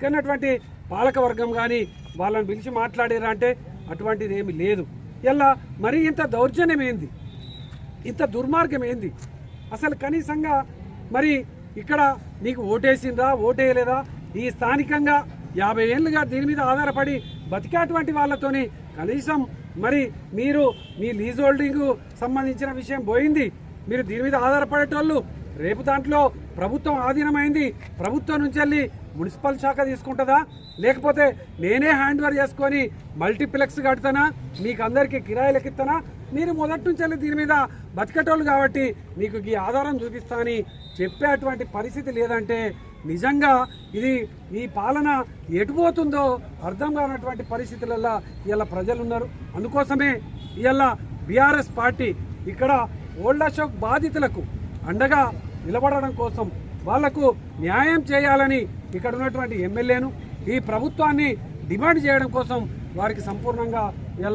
కన్నటువంటి పాలక వర్గం కానీ వాళ్ళని పిలిచి మాట్లాడారా అంటే అటువంటిది ఏమి లేదు. ఇలా మరి ఇంత దౌర్జన్యం ఏంది, ఇంత దుర్మార్గం ఏంది? అసలు కనీసంగా మరి ఇక్కడ నీకు ఓటేసిందా ఓటేయలేదా, ఈ స్థానికంగా 50 ఏళ్ళుగా దీని మీద ఆధారపడి బతికేటువంటి వాళ్ళతోని కనీసం మరి మీరు మీ లీజ్ హోల్డింగ్ సంబంధించిన విషయం పోయింది, మీరు దీని మీద ఆధారపడేటోళ్ళు రేపు దాంట్లో ప్రభుత్వం ఆధీనమైంది, ప్రభుత్వం నుంచి వెళ్ళి మున్సిపల్ శాఖ తీసుకుంటుందా, లేకపోతే నేనే హ్యాండ్ ఓవర్ చేసుకొని మల్టీప్లెక్స్ కడతానా, మీకు అందరికీ కిరాయిలకు ఇస్తానా? మీరు మొదటి నుంచి వెళ్ళి దీని మీద బతికేటోళ్ళు కాబట్టి మీకు ఈ ఆధారం చూపిస్తా అని చెప్పేటువంటి పరిస్థితి లేదంటే నిజంగా ఇది ఈ పాలన ఎటుపోతుందో అర్థం కానటువంటి పరిస్థితులలో ఇలా ప్రజలు ఉన్నారు. అందుకోసమే ఇలా బీఆర్ఎస్ పార్టీ ఇక్కడ ఓల్డ్ అశోక్ బాధితులకు అండగా నిలబడడం కోసం వాళ్లకు న్యాయం చేయాలని ఇక్కడ ఉన్నటువంటి ఎమ్మెల్యేను ఈ ప్రభుత్వాన్ని డిమాండ్ చేయడం కోసం వారికి సంపూర్ణంగా ఇలా